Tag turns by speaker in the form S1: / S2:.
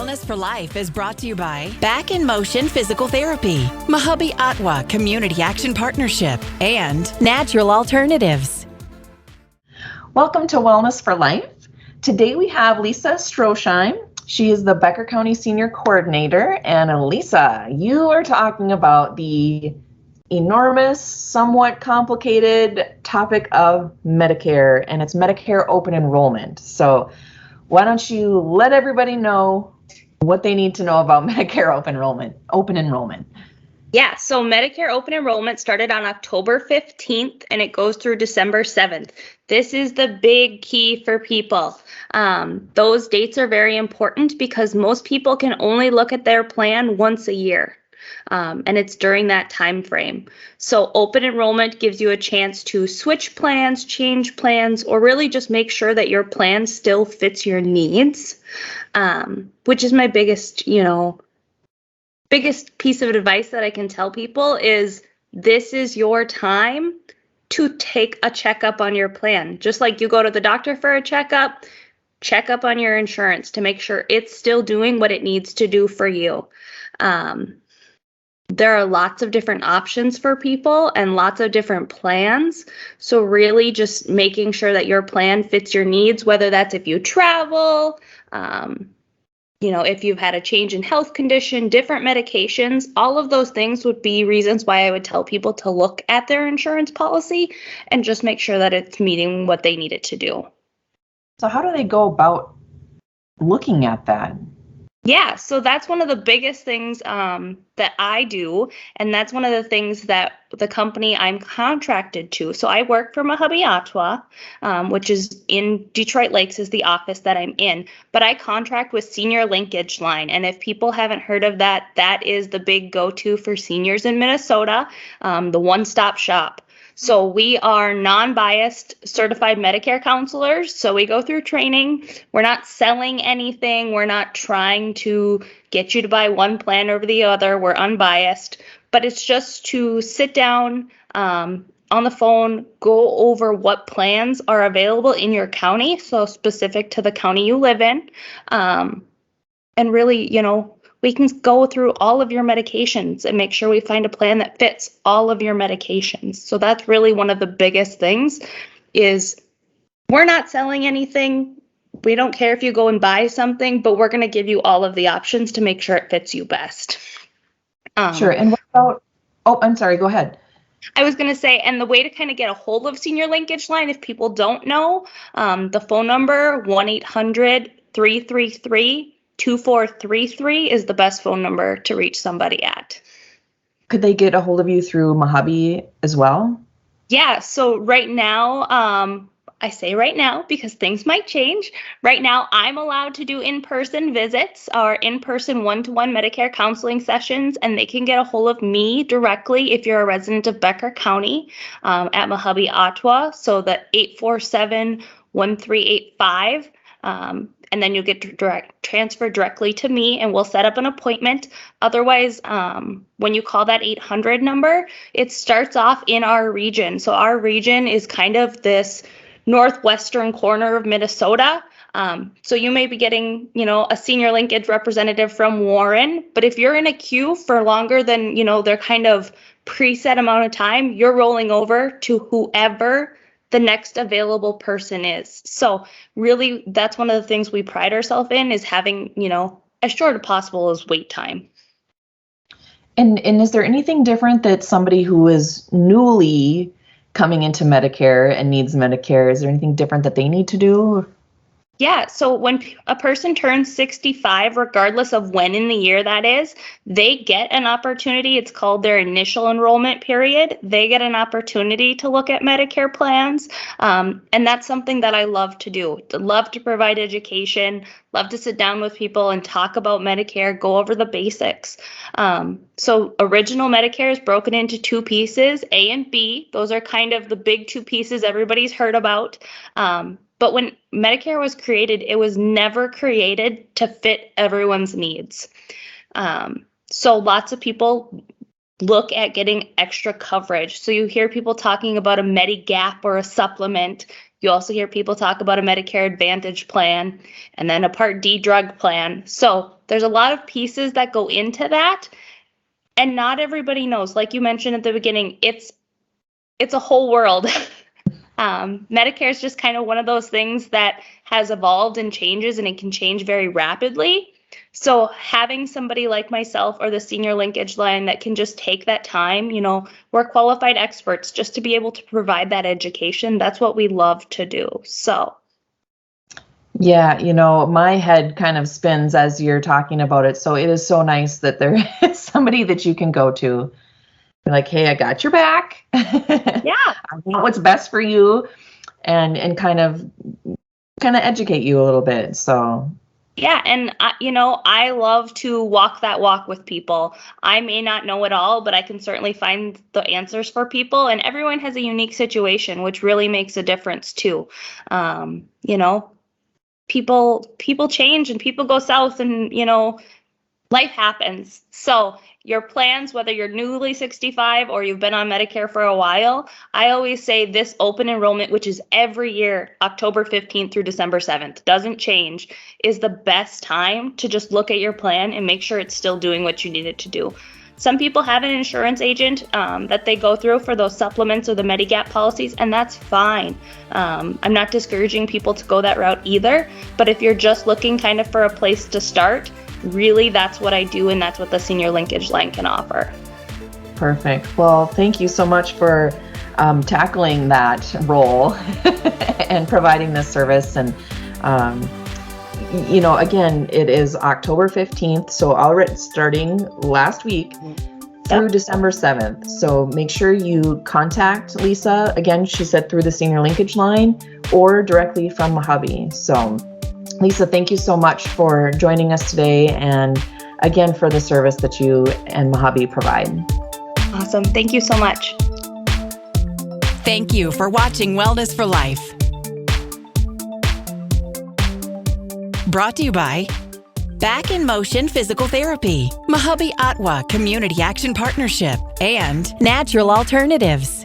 S1: Wellness for Life is brought to you by Back in Motion Physical Therapy, Mahabi Ottawa Community Action Partnership, and Natural Alternatives.
S2: Welcome to Wellness for Life. Today we have Lisa Stroheim. She is the Becker County Senior Coordinator. And Lisa, you are talking about the enormous, somewhat complicated topic of Medicare, and it's Medicare open enrollment. So why don't you let everybody know what they need to know about Medicare open enrollment.
S3: Yeah, so Medicare open enrollment started on October 15th and it goes through December 7th. This is the big key for people. Those dates are very important because most people can only look at their plan once a year. And it's during that time frame. So open enrollment gives you a chance to switch plans, change plans, or really just make sure that your plan still fits your needs, which is my biggest piece of advice that I can tell people is this is your time to take a checkup on your plan. Just like you go to the doctor for a checkup, check up on your insurance to make sure it's still doing what it needs to do for you. There are lots of different options for people and lots of different plans. So really just making sure that your plan fits your needs, whether that's if you travel, if you've had a change in health condition, different medications, all of those things would be reasons why I would tell people to look at their insurance policy and just make sure that it's meeting what they need it to do.
S2: So how do they go about looking at that?
S3: Yeah, so that's one of the biggest things that I do, and that's one of the things that the company I'm contracted to. So I work for Mahabi Ottawa, which is in Detroit Lakes is the office that I'm in, but I contract with Senior Linkage Line, and if people haven't heard of that, that is the big go-to for seniors in Minnesota, the one-stop shop. So we are non-biased certified Medicare counselors. So we go through training. We're not selling anything. We're not trying to get you to buy one plan over the other. We're unbiased. But it's just to sit down on the phone, go over what plans are available in your county, so specific to the county you live in. And really, we can go through all of your medications and make sure we find a plan that fits all of your medications. So that's really one of the biggest things is we're not selling anything. We don't care if you go and buy something, but we're going to give you all of the options to make sure it fits you best.
S2: Sure. And what about, I'm sorry, go ahead.
S3: I was going to say, and the way to kind of get a hold of Senior Linkage Line, if people don't know, the phone number, 1-800-333-2433 is the best phone number to reach somebody at.
S2: Could they get a hold of you through Mahabi as well?
S3: Yeah, so right now, I say right now because things might change. Right now, I'm allowed to do in-person visits or in-person one-to-one Medicare counseling sessions, and they can get a hold of me directly if you're a resident of Becker County at Mahabi Ottawa, so the 847-1385. And then you'll get transferred directly to me and we'll set up an appointment. Otherwise, when you call that 800 number, it starts off in our region. So our region is kind of this northwestern corner of Minnesota. So you may be getting, a senior linkage representative from Warren, but if you're in a queue for longer than, their kind of preset amount of time, you're rolling over to whoever the next available person is. So really, that's one of the things we pride ourselves in is having, as short as possible as wait time.
S2: And is there anything different that somebody who is newly coming into Medicare and needs Medicare, is there anything different that they need to do?
S3: Yeah, so when a person turns 65, regardless of when in the year that is, they get an opportunity. It's called their initial enrollment period. They get an opportunity to look at Medicare plans. And that's something that I love to do. Love to provide education, love to sit down with people and talk about Medicare, go over the basics. So original Medicare is broken into two pieces, A and B. Those are kind of the big two pieces everybody's heard about. But when Medicare was created, it was never created to fit everyone's needs. So lots of people look at getting extra coverage. So you hear people talking about a Medigap or a supplement. You also hear people talk about a Medicare Advantage plan and then a Part D drug plan. So there's a lot of pieces that go into that. And not everybody knows. Like you mentioned at the beginning, it's a whole world. Medicare is just kind of one of those things that has evolved and changes, and it can change very rapidly. So having somebody like myself or the senior linkage line that can just take that time, we're qualified experts just to be able to provide that education. That's what we love to do. So.
S2: Yeah, my head kind of spins as you're talking about it. So it is so nice that there is somebody that you can go to. Be like, hey, I got your back.
S3: Yeah.
S2: I know what's best for you, and kind of educate you a little bit. So.
S3: Yeah, and I love to walk that walk with people. I may not know it all, but I can certainly find the answers for people, and everyone has a unique situation, which really makes a difference too. People change and people go south, and life happens. So your plans, whether you're newly 65 or you've been on Medicare for a while, I always say this open enrollment, which is every year, October 15th through December 7th, doesn't change, is the best time to just look at your plan and make sure it's still doing what you need it to do. Some people have an insurance agent that they go through for those supplements or the Medigap policies, and that's fine. I'm not discouraging people to go that route either, but if you're just looking kind of for a place to start, really that's what I do, and that's what the senior linkage line can offer.
S2: Perfect. Well, thank you so much for tackling that role and providing this service. And again, it is October 15th, so already starting last week through December 7th. So make sure you contact Lisa. Again, she said through the senior linkage line or directly from Mojave. So Lisa, thank you so much for joining us today, and again for the service that you and Mojave provide.
S3: Awesome. Thank you so much.
S1: Thank you for watching Wellness for Life. Brought to you by Back in Motion Physical Therapy, Mojave Ottawa Community Action Partnership, and Natural Alternatives.